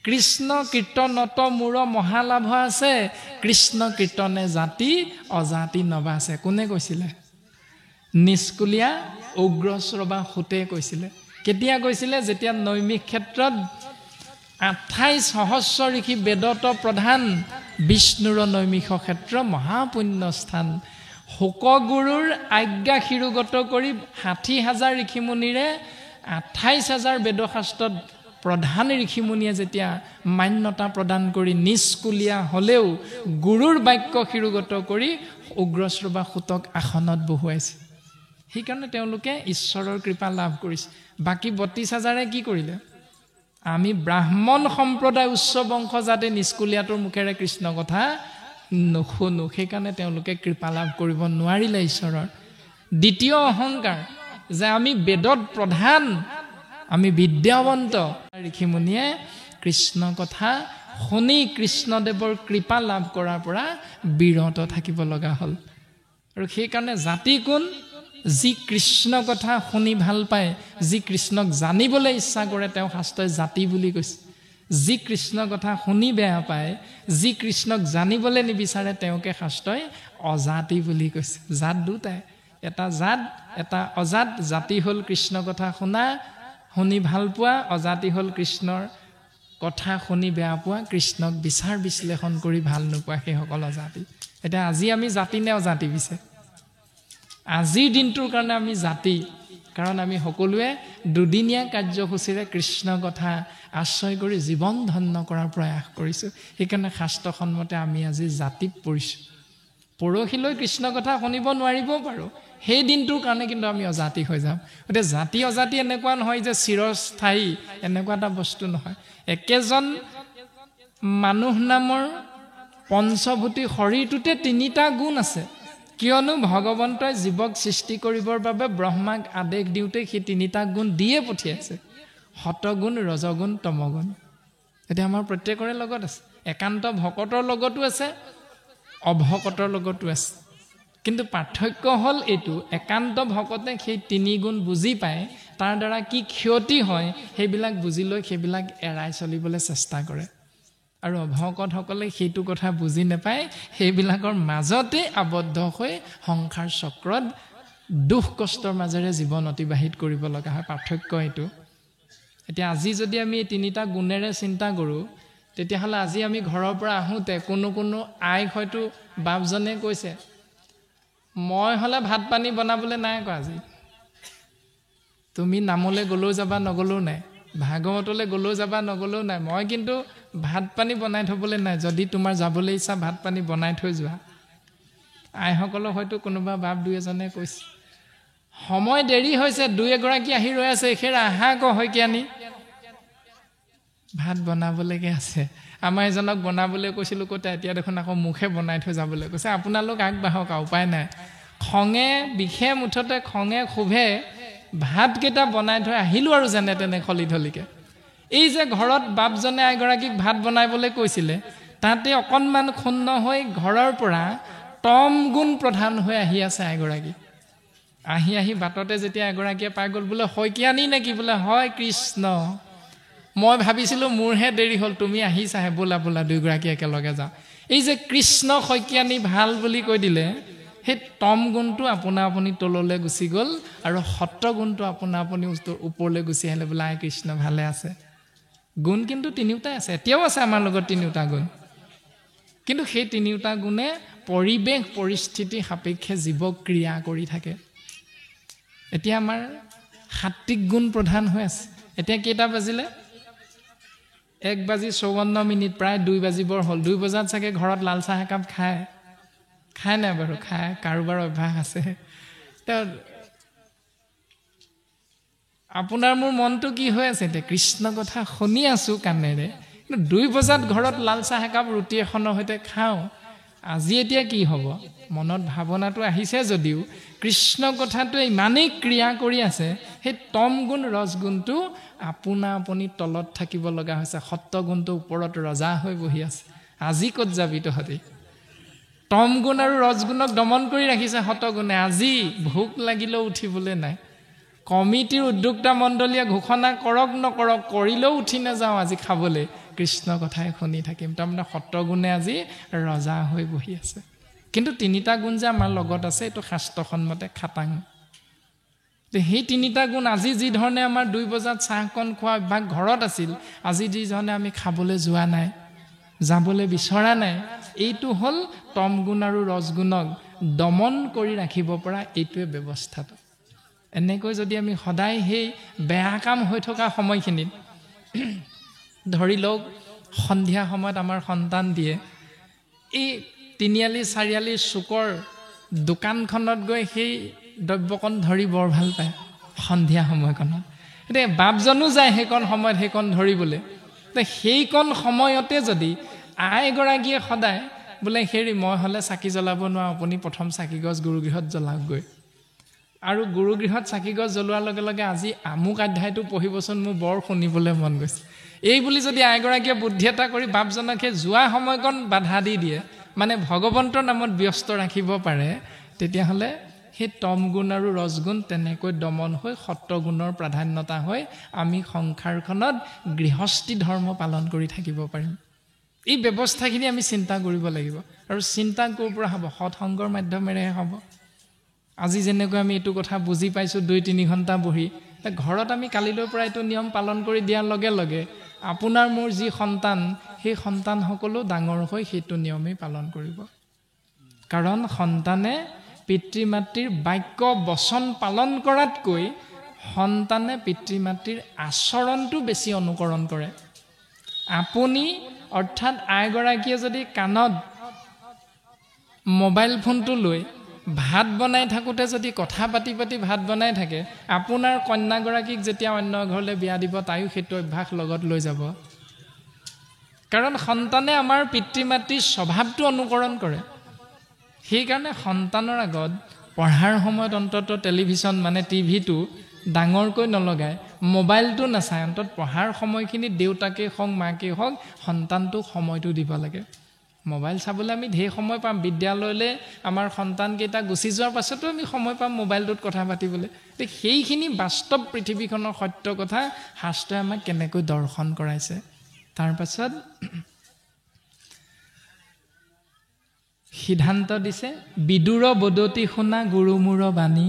কৃষ্ণ কীৰ্তনত মোৰ মহালাভ আছে, কৃষ্ণ কীৰ্তনে জাতি অজাতি নবাছে। কোনে কৈছিলে? নিষ্কুলীয়া উগ্ৰশ্ৰৱা সুতে কৈছিলে। কেতিয়া কৈছিলে? যেতিয়া নৈমিক ক্ষেত্ৰত 28 সহস্ৰ ঋষি বেদত প্ৰধান, বিষ্ণুৰ নৈমিষ ক্ষেত্ৰ মহাপুণ্য স্থান। শোকগুৰুৰ আজ্ঞা শিৰোগত কৰি 60,000 ঋষিমুনিৰে 28,000 বেদশাস্ত্ৰত প্ৰধান ঋষিমুনিয়ে যেতিয়া মান্যতা প্ৰদান কৰি নিষ্কুলীয়া হ'লেও গুৰুৰ বাক্য শিৰোগত কৰি উগ্ৰশ্ৰৱা সুতক আসনত বহুৱাইছে। সেইকাৰণে তেওঁলোকে ঈশ্বৰৰ কৃপা লাভ কৰিছে। বাকী 32,000 কি কৰিলে? আমি ব্ৰাহ্মণ সম্প্ৰদায় উচ্চ বংশ যাতে নিষ্কুলীয়াটোৰ মুখেৰে কৃষ্ণ কথা নুশুনো, সেইকাৰণে তেওঁলোকে কৃপা লাভ কৰিব নোৱাৰিলে ঈশ্বৰৰ। দ্বিতীয় অহংকাৰ যে আমি বেদত প্ৰধান, আমি বিদ্যাৱন্ত। ঋষিমুনিয়ে কৃষ্ণ কথা শুনি কৃষ্ণদেৱৰ কৃপা লাভ কৰাৰ পৰা বিৰত থাকিব লগা হ'ল। আৰু সেইকাৰণে জাতি কোন? যি কৃষ্ণ কথা শুনি ভাল পায়, যি কৃষ্ণক জানিবলৈ ইচ্ছা কৰে, তেওঁ শাস্ত্ৰই জাতি বুলি কৈছে। যি কৃষ্ণ কথা শুনি বেয়া পায়, যি কৃষ্ণক জানিবলৈ নিবিচাৰে, তেওঁকে শাস্ত্ৰই অজাতি বুলি কৈছে। জাত দুটাই, এটা জাত এটা অজাত। জাতি হ'ল কৃষ্ণ কথা শুনি ভাল পোৱা, অজাতি হ'ল কৃষ্ণৰ কথা শুনি বেয়া পোৱা, কৃষ্ণক বিচাৰ বিশ্লেষণ কৰি ভাল নোপোৱা, সেইসকল অজাতি। এতিয়া আজি আমি জাতি নে অজাতি পিছে? আজিৰ দিনটোৰ কাৰণে আমি জাতি, কাৰণ আমি সকলোৱে দুদিনীয়া কাৰ্যসূচীৰে কৃষ্ণ কথা আশ্ৰয় কৰি জীৱন ধন্য কৰাৰ প্ৰয়াস কৰিছোঁ। সেইকাৰণে শাস্ত্ৰসন্মতে আমি আজি জাতিত পৰিছোঁ। পৰহিলৈ কৃষ্ণ কথা শুনিব নোৱাৰিবও পাৰোঁ, সেই দিনটোৰ কাৰণে কিন্তু আমি অজাতি হৈ যাম। গতিকে জাতি অজাতি এনেকুৱা নহয় যে চিৰস্থায়ী, এনেকুৱা এটা বস্তু নহয়। একেজন মানুহ নামৰ পঞ্চভূতি শৰীৰটোতে 3টা গুণ আছে। কিয়নো ভগৱন্তই জীৱক সৃষ্টি কৰিবৰ বাবে ব্ৰহ্মাক আদেশ দিওঁতে সেই 3টা গুণ দিয়ে পঠিয়াইছে, সতগুণ, ৰজগুণ, তমগুণ। এতিয়া আমাৰ প্ৰত্যেকৰে লগত আছে। একান্ত ভকতৰ লগতো আছে, অভকতৰ লগতো আছে। কিন্তু পাৰ্থক্য হ'ল এইটো, একান্ত ভকতে সেই 3 গুণ বুজি পায়, তাৰ দ্বাৰা কি ক্ষতি হয় সেইবিলাক বুজি লৈ সেইবিলাক এৰাই চলিবলৈ চেষ্টা কৰে। আৰু অভকতসকলে সেইটো কথা বুজি নাপায়, সেইবিলাকৰ মাজতে আবদ্ধ হৈ সংসাৰ চক্ৰত দুখ কষ্টৰ মাজেৰে জীৱন অতিবাহিত কৰিব লগা হয়। পাৰ্থক্য এইটো। এতিয়া আজি যদি আমি এই 3টা গুণেৰে চিন্তা কৰোঁ, তেতিয়াহ'লে আজি আমি ঘৰৰ পৰা আহোঁতে কোনো আইক হয়তো বাপজনে কৈছে, মই হ'লে ভাত পানী বনাবলৈ নাই কোৱা আজি। তুমি নামলৈ গ'লেও যাবা, নগ'লেও নাই। ভাগৱতলৈ গ'লেও যাবা, নগ'লেও নাই। মই কিন্তু ভাত পানী বনাই থ'বলৈ নাই। যদি তোমাৰ যাবলৈ ইচ্ছা, ভাত পানী বনাই থৈ যোৱা। আইসকলক হয়তো কোনোবা বাপ 2-এজনে কৈছে, সময় দেৰি হৈছে, 2-এগৰাকী আহি ৰৈ আছে, এখেৰা আহা আকৌ শইকীয়ানী, ভাত বনাবলৈকে আছে। আমাৰ এজনক বনাবলৈ কৈছিলোঁ, ক'তে এতিয়া দেখোন আকৌ মুখে বনাই থৈ যাবলৈ কৈছে। আপোনালোক আগবাঢ়ক, উপায় নাই। খঙে বিষে মুঠতে খঙে ক্ষোভে ভাতকেইটা বনাই থৈ আহিলোঁ আৰু যেনে তেনে খলি ধলিকে। এই যে ঘৰত বাপজনে এগৰাকীক ভাত বনাবলৈ কৈছিলে, তাতে অকণমান ক্ষুণ্ণ হৈ ঘৰৰ পৰা তম গুণ প্ৰধান হৈ আহি আছে এগৰাকী। আহি বাটতে যেতিয়া এগৰাকীয়ে পাই গ'ল, বোলে শইকীয়ানী নেকি? বোলে হয় কৃষ্ণ, মই ভাবিছিলোঁ মোৰহে দেৰি হ'ল, তুমি আহিছাহে, বোলা 2গৰাকী একেলগে যাওঁ। এই যে কৃষ্ণ শইকীয়ানী ভাল বুলি কৈ দিলে, সেই তম গুণটো আপোনা আপুনি তললৈ গুচি গ'ল, আৰু সত্য গুণটো আপোনা আপুনি ওপৰলৈ গুচি আহিলে, বোলে আই কৃষ্ণ ভালে আছে। গুণ কিন্তু 3টাই আছে, এতিয়াও আছে আমাৰ লগত 3টা গুণ। কিন্তু সেই 3টা গুণে পৰিৱেশ পৰিস্থিতি সাপেক্ষে জীৱক ক্ৰিয়া কৰি থাকে। এতিয়া আমাৰ সাত্বিক গুণ প্ৰধান হৈ আছে। এতিয়া কেইটা বাজিলে? 1:54, প্ৰায় 2 বাজিবৰ হ'ল। 2 বজাত চাগে ঘৰত লাল চাহ একাপ খায় নাই বাৰু? খায়, কাৰোবাৰ অভ্যাস আছে। আপোনাৰ মোৰ মনটো কি হৈ আছে এতিয়া? কৃষ্ণ কথা শুনি আছোঁ কাণেৰে, কিন্তু 2 বজাত ঘৰত লাল চাহ একাপ ৰুটি এখনৰ সৈতে খাওঁ। আজি এতিয়া কি হ'ব? মনত ভাৱনাটো আহিছে যদিও কৃষ্ণ কথাটোৱে ইমানেই ক্ৰিয়া কৰি আছে, সেই তম গুণ ৰজগুণটো আপোনা আপুনি তলত থাকিব লগা হৈছে, সত্য গুণটো ওপৰত ৰজা হৈ বহি আছে। আজি ক'ত যাবি তহঁতি? তম গুণ আৰু ৰজগুণক দমন কৰি ৰাখিছে সতগুণে। আজি ভোক লাগিলেও উঠিবলৈ নাই। কমিটিৰ উদ্যোক্তা মণ্ডলীয়ে ঘোষণা কৰক নকৰক, কৰিলেও উঠি নাযাওঁ আজি খাবলৈ, কৃষ্ণ কথাই শুনি থাকিম। তাৰমানে সত্ৰগুণে আজি ৰজা হৈ বহি আছে। কিন্তু তিনিটা গুণ যে আমাৰ লগত আছে এইটো শাস্ত্ৰসন্মতে খাটাং। সেই তিনিটা গুণ আজি যি ধৰণে আমাৰ 2 বজাত চাহকণ খোৱা অভ্যাস ঘৰত আছিল, আজি যি ধৰণে আমি খাবলৈ যোৱা নাই, যাবলৈ বিচৰা নাই, এইটো হ'ল তম গুণ আৰু ৰজগুণক দমন কৰি ৰাখিব পৰা এইটোৱে ব্যৱস্থাটো। এনেকৈ যদি আমি সদায় সেই বেয়া কাম হৈ থকা সময়খিনিত ধৰি লওক সন্ধিয়া সময়ত আমাৰ সন্তান দিয়ে এই 3-4 চুকৰ দোকানখনত গৈ সেই দ্ৰব্যকণ ধৰি বৰ ভাল পায় সন্ধিয়া সময়কণত। এতিয়া বাপজনো যায় সেইকণ সময়ত সেইকণ ধৰিবলৈ। সেইকণ সময়তে যদি আইগৰাকীয়ে সদায় বোলে হেৰি মই হ'লে চাকি জ্বলাব নোৱাৰোঁ, আপুনি প্ৰথম চাকিগছ গুৰুগৃহত জ্বলাওকগৈ, আৰু গুৰুগৃহত চাকিগছ জ্বলোৱাৰ লগে লগে আজি আমুক অধ্যায়টো পঢ়িবচোন, মোৰ বৰ শুনিবলৈ মন গৈছে, এই বুলি যদি আইগৰাকীয়ে বুদ্ধি এটা কৰি বাপজনক সেই যোৱা সময়কণ বাধা দি দিয়ে, মানে ভগৱন্তৰ নামত ব্যস্ত ৰাখিব পাৰে, তেতিয়াহ'লে সেই তম গুণ আৰু ৰজগুণ তেনেকৈ দমন হৈ সত্ৰগুণৰ প্ৰাধান্যতা হৈ আমি সংসাৰখনত গৃহস্থী ধৰ্ম পালন কৰি থাকিব পাৰিম। এই ব্যৱস্থাখিনি আমি চিন্তা কৰিব লাগিব। আৰু চিন্তা ক'ৰ পৰা হ'ব? সৎসংগৰ মাধ্যমেৰেহে হ'ব। আজি যেনেকৈ আমি এইটো কথা বুজি পাইছোঁ 2-3 ঘণ্টা বহি, ঘৰত আমি কালিলৈৰ পৰা এইটো নিয়ম পালন কৰি দিয়াৰ লগে লগে আপোনাৰ মোৰ যি সন্তান, সেই সন্তানসকলো ডাঙৰ হৈ সেইটো নিয়মেই পালন কৰিব। কাৰণ সন্তানে পিতৃ মাতৃৰ বাক্য বচন পালন কৰাতকৈ সন্তানে পিতৃ মাতৃৰ আচৰণটো বেছি অনুকৰণ কৰে। আপুনি অৰ্থাৎ আইগৰাকীয়ে যদি কাণত মোবাইল ফোনটো লৈ ভাত বনাই থাকোঁতে যদি কথা পাতি পাতি ভাত বনাই থাকে, আপোনাৰ কন্যাগৰাকীক যেতিয়া অন্য ঘৰলৈ বিয়া দিব তাইও সেইটো অভ্যাস লগত লৈ যাব। কাৰণ সন্তানে আমাৰ পিতৃ মাতৃৰ স্বভাৱটো অনুকৰণ কৰে। সেইকাৰণে সন্তানৰ আগত পঢ়াৰ সময়ত অন্তত টেলিভিশ্যন মানে টিভিটো ডাঙৰকৈ নলগাই, মোবাইলটো নাচায়, অন্তত পঢ়াৰ সময়খিনিত দেউতাকেই হওক মাকেই হওক সন্তানটোক সময়টো দিব লাগে। মোবাইল চাবলৈ আমি ঢেৰ সময় পাম, বিদ্যালয়লৈ আমাৰ সন্তানকেইটা গুচি যোৱাৰ পাছতো আমি সময় পাম মোবাইলটোত কথা পাতিবলৈ। সেইখিনি বাস্তৱ পৃথিৱীখনৰ সত্য কথা শাস্ত্ৰই আমাক কেনেকৈ দৰ্শন কৰাইছে। তাৰপাছত সিদ্ধান্ত দিছে, বিদুৰ বদতি শুনা গুৰু মূৰ বাণী,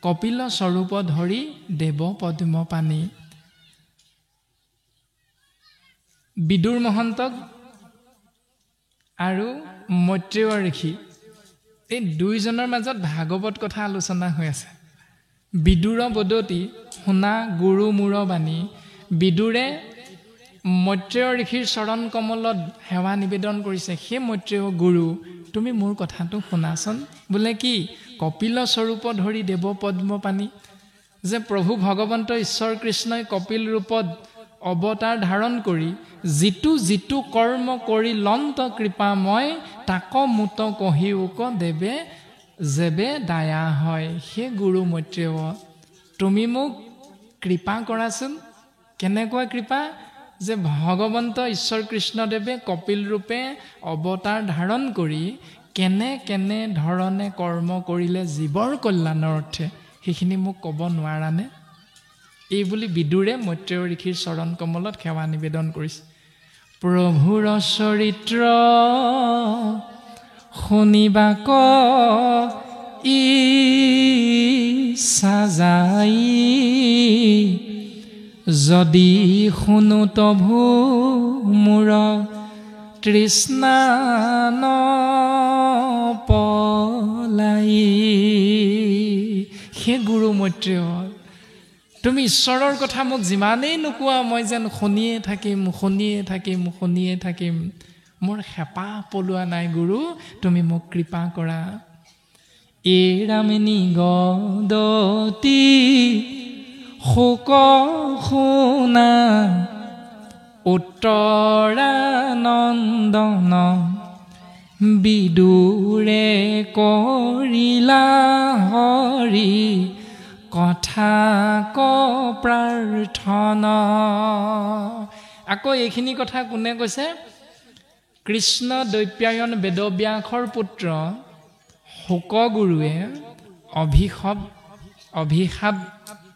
কপিল স্বৰূপ ধৰি দেৱ পদ্ম পানী। বিদুৰ মহন্তক আৰু মৈত্ৰেয় ঋষি এই দুইজনৰ মাজত ভাগৱত কথা আলোচনা হৈ আছে। বিদুৰ বদতি শুনা গুৰু মূৰ বাণী, বিদুৰে মৈত্ৰেয় ঋষিৰ চৰণ কমলত সেৱা নিবেদন কৰিছে, সেই মৈত্ৰেয় গুৰু তুমি মোৰ কথাটো শুনাচোন। বোলে কি? কপিল স্বৰূপ ধৰি দেৱ পদ্ম পানী, যে প্ৰভু ভগৱন্ত ঈশ্বৰ কৃষ্ণই কপিল ৰূপত অৱতাৰ ধাৰণ কৰি যিটো যিটো কৰ্ম কৰি লন্ত কৃপাময়, তাক মুত কহিউক দেৱে যেবে দায়া হয়। সেই গুৰু মৈত্ৰেয় তুমি মোক কৃপা কৰাচোন। কেনেকুৱা কৃপা? যে ভগৱন্ত ঈশ্বৰ কৃষ্ণদেৱে কপিল ৰূপে অৱতাৰ ধাৰণ কৰি কেনে কেনে ধৰণে কৰ্ম কৰিলে জীৱৰ কল্যাণৰ অৰ্থে, সেইখিনি মোক ক'ব নোৱাৰানে? এই বুলি বিদুৰে মৈত্ৰেয় ঋষিৰ চৰণ কমলত সেৱা নিবেদন কৰিছে। প্ৰভুৰ চৰিত্ৰ শুনিবাক ইচ্ছা যায়, যদি শুনো তভু মূৰ তৃষ্ণা নপলাই। সেই গুৰু মৈত্ৰেয় তুমি ঈশ্বৰৰ কথা মোক যিমানেই নোকোৱা মই যেন শুনিয়ে থাকিম শুনিয়ে থাকিম শুনিয়ে থাকিম, মোৰ হেঁপাহ পলোৱা নাই গুৰু, তুমি মোক কৃপা কৰা। এৰামিনী গদতি শোক শুনা, উত্তৰানন্দন বিদুৰে কৰিলা হৰি, কথা ক প্ৰাৰ্থনা। আকৌ এইখিনি কথা কোনে কৈছে? কৃষ্ণ দৈপ্যায়ন বেদব্যাসৰ পুত্ৰ শোকগুৰুৱে অভিশাপ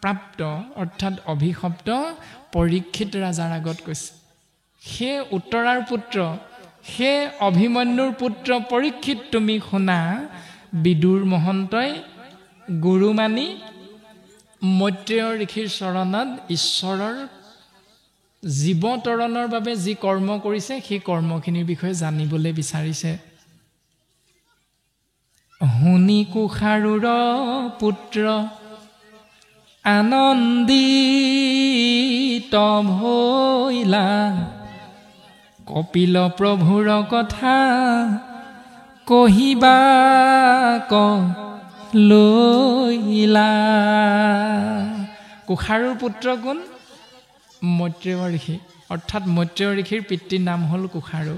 প্ৰাপ্ত অৰ্থাৎ অভিশপ্ত পৰীক্ষিত ৰাজাৰ আগত কৈছে। সেই উত্তৰাৰ পুত্ৰ সেই অভিমন্যুৰ পুত্ৰ পৰীক্ষিত তুমি শুনা বিদুৰ মহন্তই গুৰু মানি মৈত্ৰেয় ঋষিৰ চৰণত ঈশ্বৰৰ জীৱতৰণৰ বাবে যি কৰ্ম কৰিছে সেই কৰ্মখিনিৰ বিষয়ে জানিবলৈ বিচাৰিছে শুনি কুশাৰুৰ পুত্ৰ আনন্দিত ভৈলা কপিল প্ৰভুৰ কথা কহিবা লৈলা কুশাৰুৰ পুত্ৰ কোন মৈত্ৰেয় ঋষি অৰ্থাৎ মৈত্ৰেয় ঋষিৰ পিতৃৰ নাম হ'ল কুশাৰু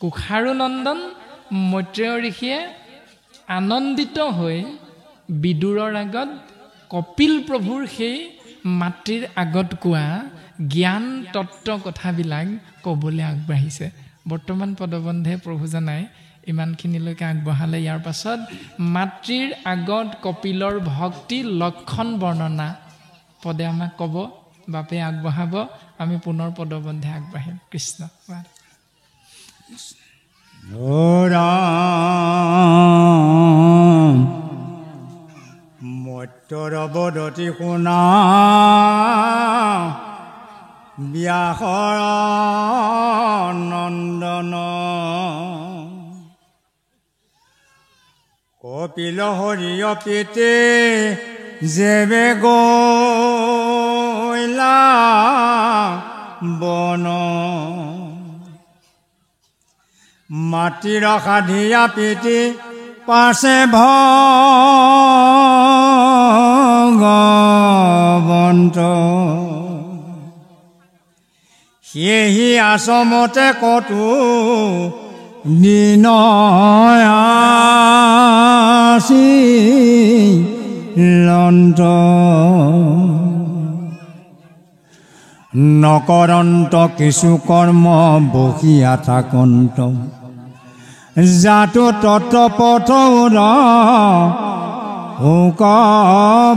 কুশাৰু নন্দন মৈত্ৰেয় ঋষিয়ে আনন্দিত হৈ বিদুৰৰ আগত কপিল প্ৰভুৰ সেই মাতৃৰ আগত কোৱা জ্ঞান তত্ত্ব কথাবিলাক ক'বলৈ আগবাঢ়িছে বৰ্তমান পদবন্ধে প্ৰভু জানাই ইমানখিনিলৈকে আগবঢ়ালে ইয়াৰ পাছত মাতৃৰ আগত কপিলৰ ভক্তি লক্ষণ বৰ্ণনা পদে আমাক ক'ব বাপে আগবঢ়াব আমি পুনৰ পদবন্ধে আগবাঢ়িম কৃষ্ণ মৈত্ৰৰ বদতি শুনা ব্যাসৰ নন্দন কপিল হৰিয় পিতে যেবে গলা বন মাটিৰ সাধিয়া পিতি পাছে ভগৱন্ত সেহি আচমতে কতো বিনয়াসী লন্ত নকৰন্ত কিছু কৰ্ম বহিয়া থাকন্ত জাতো তত্ত্বপথ হুক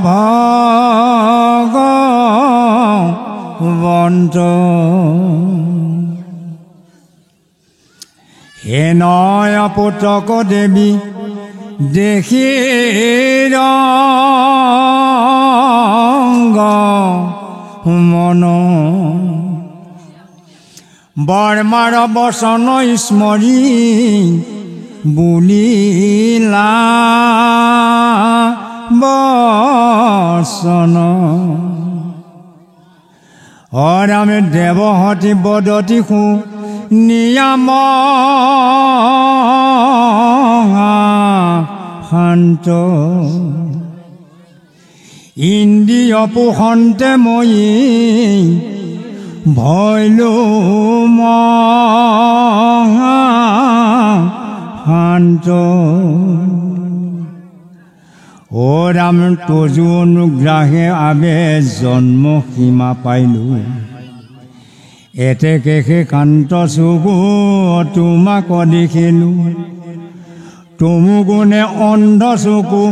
ভগৱন্ত হে নয় পুতক দেৱী দেখি ৰংগ মন বৰ্মাৰ বচন স্মৰি বুলিলা বচন অৰামে দেৱহতি বদতি সু নিয়াম শান্ত ইন্দ্ৰিয় পোষন্তে মই ভয়লো শান্ত অ ৰাম তজু অনুগ্ৰাহে আবে জন্ম সীমা পাইলো এতেকে সে কান্ত চকু তোমাক দেখিলো তুমু গুণে অন্ধ চকু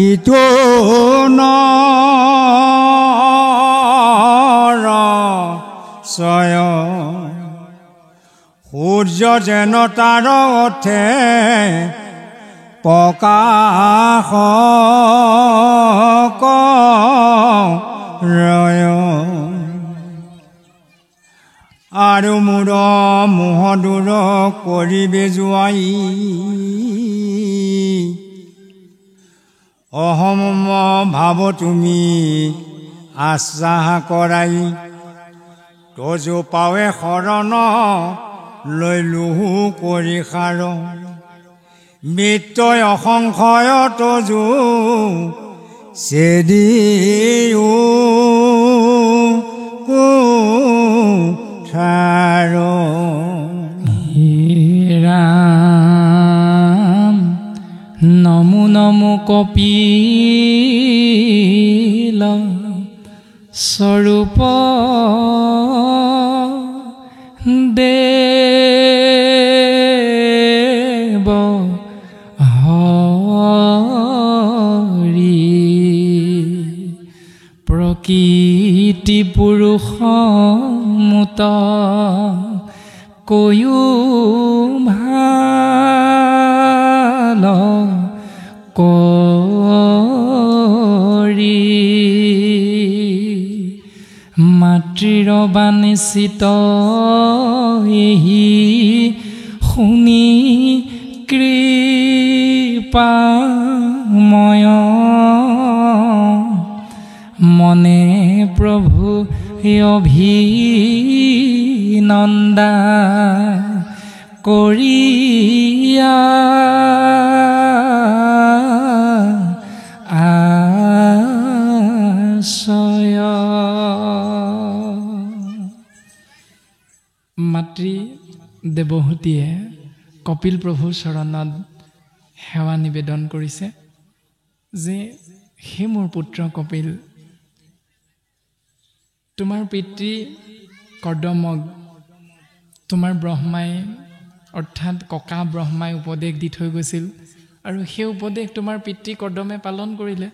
ইটো নয় সূৰ্য যেন তাৰ অথে প্ৰকাশ ৰয় আৰু মোৰ মোহ দূৰ কৰিবে যোৱাই অহম ভাৱ তুমি আশ্বাস কৰাই তজু পাৱে শৰণ লৈলো কৰি সাৰ মৃত্যুই অসংশয় তজু চেদি কুঠাৰ ৰাম নমো নমো কপিল স্বৰূপ দেৱ হৰি প্ৰকৃতি পুৰুষ মত কৈও ভাল কৰি মাতৃৰ বাঞ্ছিত এহি শুনি কৃপাময় মনে প্ৰভু অভিনন্দা কৰিয়া আশ্ৰয়। মাতৃ দেৱহূতিয়ে কপিল প্ৰভুৰ চৰণত সেৱা নিবেদন কৰিছে যে হে মোৰ পুত্ৰ কপিল, তোমাৰ পিতৃ কৰ্দমক তোমাৰ ব্ৰহ্মাই অৰ্থাৎ ককা ব্ৰহ্মাই উপদেশ দি থৈ গৈছিল আৰু সেই উপদেশ তোমাৰ পিতৃ কৰ্দমে পালন কৰিলে।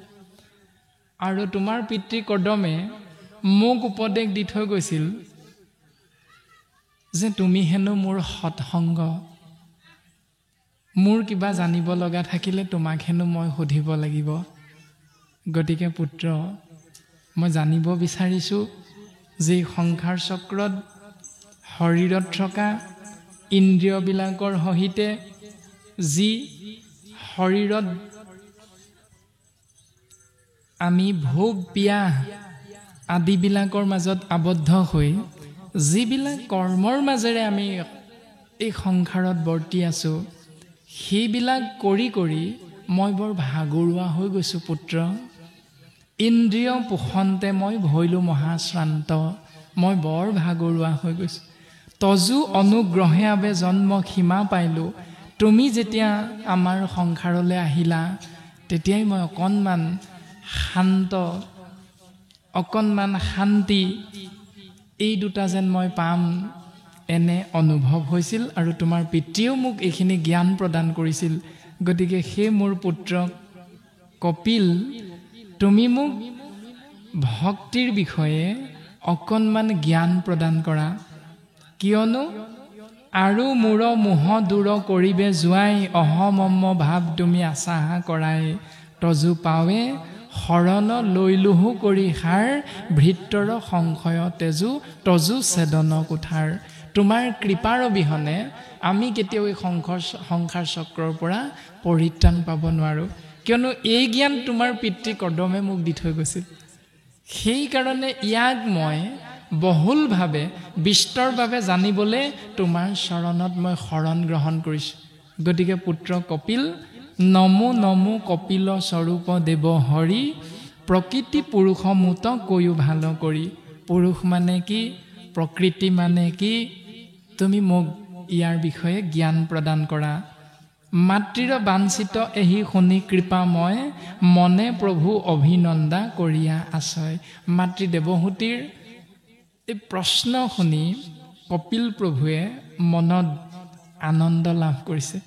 আৰু তোমাৰ পিতৃ কৰ্দমে মোক উপদেশ দি থৈ গৈছিল যে তুমি হেনো মোৰ সৎসংগ, মোৰ কিবা জানিব লগা থাকিলে তোমাক হেনো মই সুধিব লাগিব। গতিকে পুত্ৰ, মই জানিব বিচাৰিছোঁ যে সংসাৰ চক্ৰত শৰীৰত থকা ইন্দ্ৰিয়বিলাকৰ সহিতে যি শৰীৰত আমি ভোগ পিয়াহ আদিবিলাকৰ মাজত আবদ্ধ হৈ যিবিলাক কৰ্মৰ মাজেৰে আমি এই সংসাৰত বৰ্তি আছোঁ, সেইবিলাক কৰি কৰি মই বৰ ভাগৰুৱা হৈ গৈছোঁ পুত্ৰ। ইন্দ্ৰিয় পোষণতে মই ভৈলো মহাশ্ৰান্ত, মই বৰ ভাগৰুৱা হৈ গৈছোঁ। তজু অনুগ্ৰহে আবে জন্ম সীমা পাইলোঁ। তুমি যেতিয়া আমাৰ সংসাৰলৈ আহিলা তেতিয়াই মই অকণমান শান্ত, অকণমান শান্তি এই দুটা যেন মই পাম এনে অনুভৱ হৈছিল আৰু তোমাৰ পিতৃয়েও মোক এইখিনি জ্ঞান প্ৰদান কৰিছিল। গতিকে সেই মোৰ পুত্ৰ কপিল, তুমি মোক ভক্তিৰ বিষয়ে অকণমান জ্ঞান প্ৰদান কৰা, কিয়নো আৰু মূৰ মোহ দূৰ কৰিবে যোৱাই অহমম্ম ভাৱ তুমি আশা কৰাই তজু পাৱে শৰণ লৈলোহু কৰি সাৰ ভৃত্ৰৰ সংশয় তেজু তজু ছেদন কোঠাৰ। তোমাৰ কৃপাৰ অবিহনে আমি কেতিয়াও এই সংসাৰ চক্ৰৰ পৰা পৰিত্ৰাণ পাব নোৱাৰোঁ, কিয়নো এই জ্ঞান তোমাৰ পিতৃ কৰ্দমে মোক দি থৈ গৈছিল। সেইকাৰণে ইয়াক মই বহুলভাৱে বিস্তৰভাৱে জানিবলৈ তোমাৰ চৰণত মই শৰণ গ্ৰহণ কৰিছোঁ। গতিকে পুত্ৰ কপিল, নমো নমো কপিল স্বৰূপ দেৱ হৰি প্ৰকৃতি পুৰুষ মুত কৈও ভাল কৰি। পুৰুষ মানে কি, প্ৰকৃতি মানে কি, তুমি মোক ইয়াৰ বিষয়ে জ্ঞান প্ৰদান কৰা। মাতৃৰ বাঞ্ছিত এহি শুনি কৃপাময় মনে প্ৰভু অভিনন্দা কৰিয়া আশ্ৰয়। মাতৃ দেৱহূতিৰ এই প্ৰশ্ন শুনি কপিল প্ৰভুৱে মনত আনন্দ লাভ কৰিছে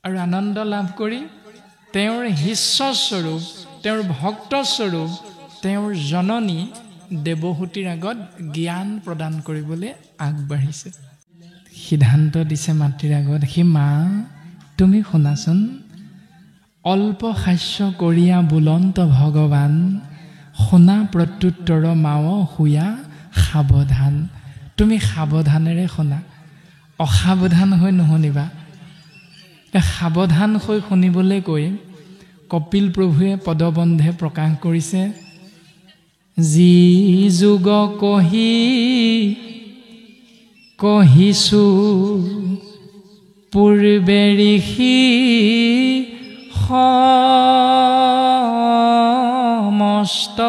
আৰু আনন্দ লাভ কৰি তেওঁৰ শিষ্যস্বৰূপ, তেওঁৰ ভক্তস্বৰূপ, তেওঁৰ জননী দেৱহূতিৰ আগত জ্ঞান প্ৰদান কৰিবলৈ আগবাঢ়িছে। সিদ্ধান্ত দিছে মাতৃৰ আগত, সেই মা তুমি শুনাচোন, অল্প হাস্য কৰিয়া বুলন্ত ভগৱান শুনা প্ৰত্যুত্তৰ মাও শুয়া সাৱধান। তুমি সাৱধানেৰে শুনা, অসাৱধান হৈ নুশুনিবা। সাৱধান হৈ শুনিবলৈ কৈ কপিল প্ৰভুৱে পদবন্ধে প্ৰকাশ কৰিছে, যি যুগ কহিছো পূৰ্বে ঋষি সমস্ত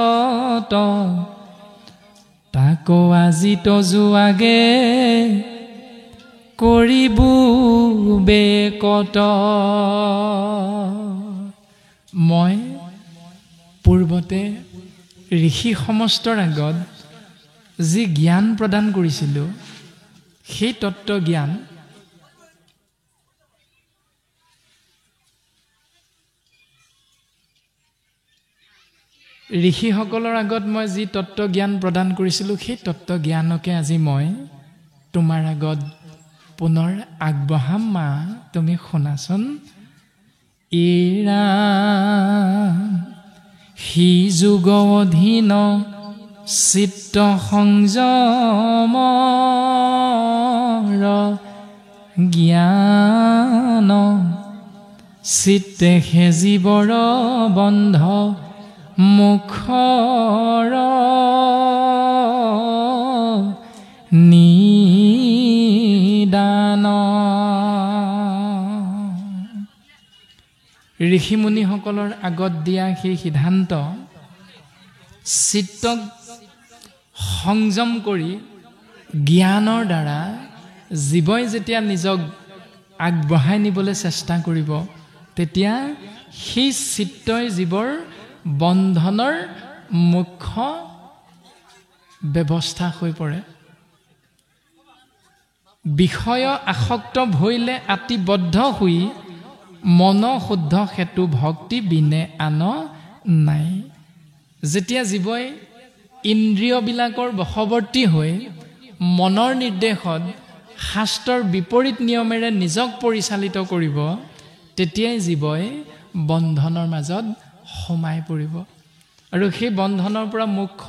তাকো আজি তজু আগে কৰিবু বেকত। মই পূৰ্বতে ঋষি সমস্তৰ আগত যি জ্ঞান প্ৰদান কৰিছিলোঁ, সেই তত্ত্ব জ্ঞান ঋষিসকলৰ আগত মই যি তত্ত্ব জ্ঞান প্ৰদান কৰিছিলোঁ সেই তত্ত্ব জ্ঞানকে আজি মই তোমাৰ আগত পুনৰ আগবঢ়াম। মা তুমি শুনাচোন। এৰা সি যুগ অধীন চিত্ত সংযমৰ জ্ঞান চিত্তে হে জীৱৰ বন্ধ মুখৰ নিদান। ঋষিমুনিসকলৰ আগত দিয়া সেই সিদ্ধান্ত চিত্তক সংযম কৰি জ্ঞানৰ দ্বাৰা জীৱই যেতিয়া নিজক আগবঢ়াই নিবলৈ চেষ্টা কৰিব তেতিয়া সেই চিত্তই জীৱৰ বন্ধনৰ মুখ্য ব্যৱস্থা হৈ পৰে। বিষয় আসক্ত ভৈলে আতিবদ্ধ হৈ মন শুদ্ধ সেতু ভক্তি বিনে আন নাই। যেতিয়া জীৱই ইন্দ্ৰিয়বিলাকৰ বশৱৰ্তী হৈ মনৰ নিৰ্দেশত শাস্ত্ৰৰ বিপৰীত নিয়মেৰে নিজক পৰিচালিত কৰিব তেতিয়াই জীৱই বন্ধনৰ মাজত সোমাই পৰিব। আৰু সেই বন্ধনৰ পৰা মুখ্য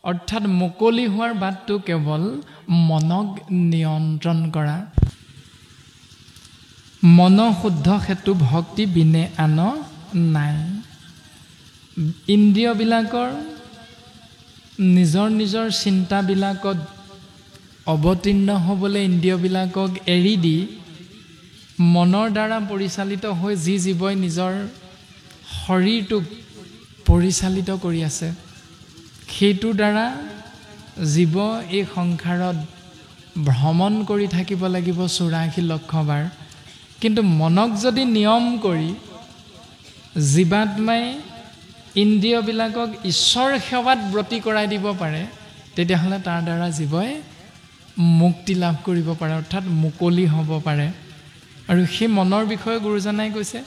অৰ্থাৎ মুকলি হোৱাৰ বাটটো কেৱল মনক নিয়ন্ত্ৰণ কৰা। মন শুদ্ধ সেতু ভক্তি বিনে আন নাই। ইন্দ্ৰিয়বিলাকৰ নিজৰ নিজৰ চিন্তাবিলাকত অৱতীৰ্ণ হ'বলৈ ইন্দ্ৰিয়বিলাকক এৰি দি মনৰ দ্বাৰা পৰিচালিত হৈ যি জীৱই নিজৰ শৰীৰটোক পৰিচালিত কৰি আছে সেইটোৰ দ্বাৰা জীৱ এই সংসাৰত ভ্ৰমণ কৰি থাকিব লাগিব 84 লক্ষ বাৰ। কিন্তু মনক যদি নিয়ম কৰি জীৱাত্মাই ইন্দ্ৰিয়বিলাকক ঈশ্বৰ সেৱাত ব্ৰতী কৰাই দিব পাৰে তেতিয়াহ'লে তাৰ দ্বাৰা জীৱই মুক্তি লাভ কৰিব পাৰে অৰ্থাৎ মুকলি হ'ব পাৰে। আৰু সেই মনৰ বিষয়ে গুৰুজনাই কৈছে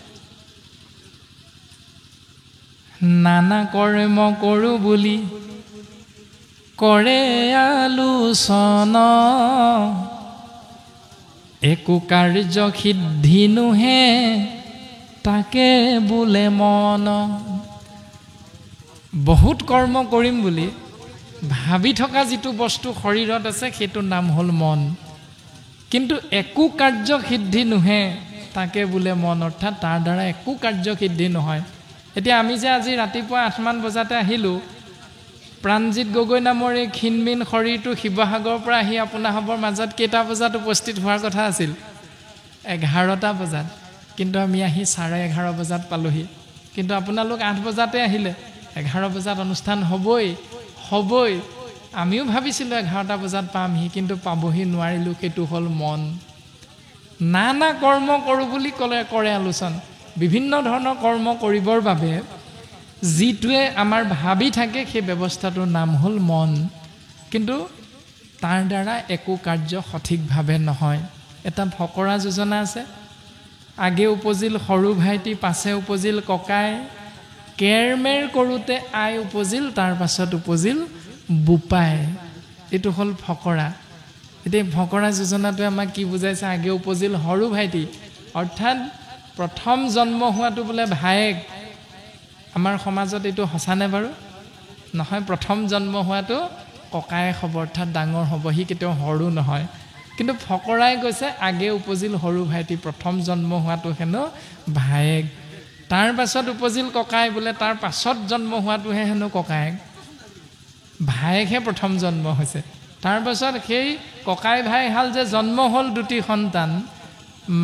নানা কৰ্ম কৰোঁ বুলি কৰে আলোচন একো কাৰ্য সিদ্ধি নোহে তাকে বোলে মন। বহুত কৰ্ম কৰিম বুলি ভাবি থকা যিটো বস্তু শৰীৰত আছে সেইটোৰ নাম হ'ল মন। কিন্তু একো কাৰ্য সিদ্ধি নোহে তাকে বোলে মন, অৰ্থাৎ তাৰ দ্বাৰা একো কাৰ্য সিদ্ধি নহয়। এতিয়া আমি যে আজি ৰাতিপুৱা 8 মান বজাতে আহিলোঁ, প্ৰাণজিৎ গগৈ নামৰ এই ক্ষীণমিন শৰীৰটো শিৱসাগৰৰ পৰা আহি আপোনাসৱৰ মাজত কেইটা বজাত উপস্থিত হোৱাৰ কথা আছিল? 11টা বজাত। কিন্তু আমি আহি 11:30 বজাত পালোহি। কিন্তু আপোনালোক 8 বজাতে আহিলে, 11 বজাত অনুষ্ঠান হ'বই। আমিও ভাবিছিলোঁ 11টা বজাত পামহি, কিন্তু পাবহি নোৱাৰিলোঁ। সেইটো হ'ল মন। নানা কৰ্ম কৰোঁ বুলি কৰে আলোচন। বিভিন্ন ধৰণৰ কৰ্ম কৰিবৰ বাবে যিটোৱে আমাৰ ভাবি থাকে সেই ব্যৱস্থাটোৰ নাম হ'ল মন। কিন্তু তাৰ দ্বাৰা একো কাৰ্য সঠিকভাৱে নহয়। এটা ফকৰা যোজনা আছে, আগে উপজিল সৰু ভাইটি পাছে উপজিল ককাই, কেৰমেৰ কৰোঁতে আই উপজিল তাৰ পাছত উপজিল বোপাই। এইটো হ'ল ফকৰা। এতিয়া ফকৰা যোজনাটোৱে আমাক কি বুজাইছে? আগে উপজিল সৰু ভাইটি, অৰ্থাৎ প্ৰথম জন্ম হোৱাটো বোলে ভায়েক। আমাৰ সমাজত এইটো সঁচানে বাৰু? নহয়, প্ৰথম জন্ম হোৱাটো ককায়েক হ'ব, অৰ্থাৎ ডাঙৰ হ'ব, সি কেতিয়াও সৰু নহয়। কিন্তু ফকৰাই কৈছে আগে উপজিল সৰু ভাইটি, প্ৰথম জন্ম হোৱাটো হেনো ভায়েক। তাৰ পাছত উপজিল ককাই, বোলে তাৰ পাছত জন্ম হোৱাটোহে হেনো ককায়েক। ভায়েকহে প্ৰথম জন্ম হৈছে। তাৰ পাছত সেই ককাই ভাইহাল যে জন্ম হ'ল দুটি সন্তান,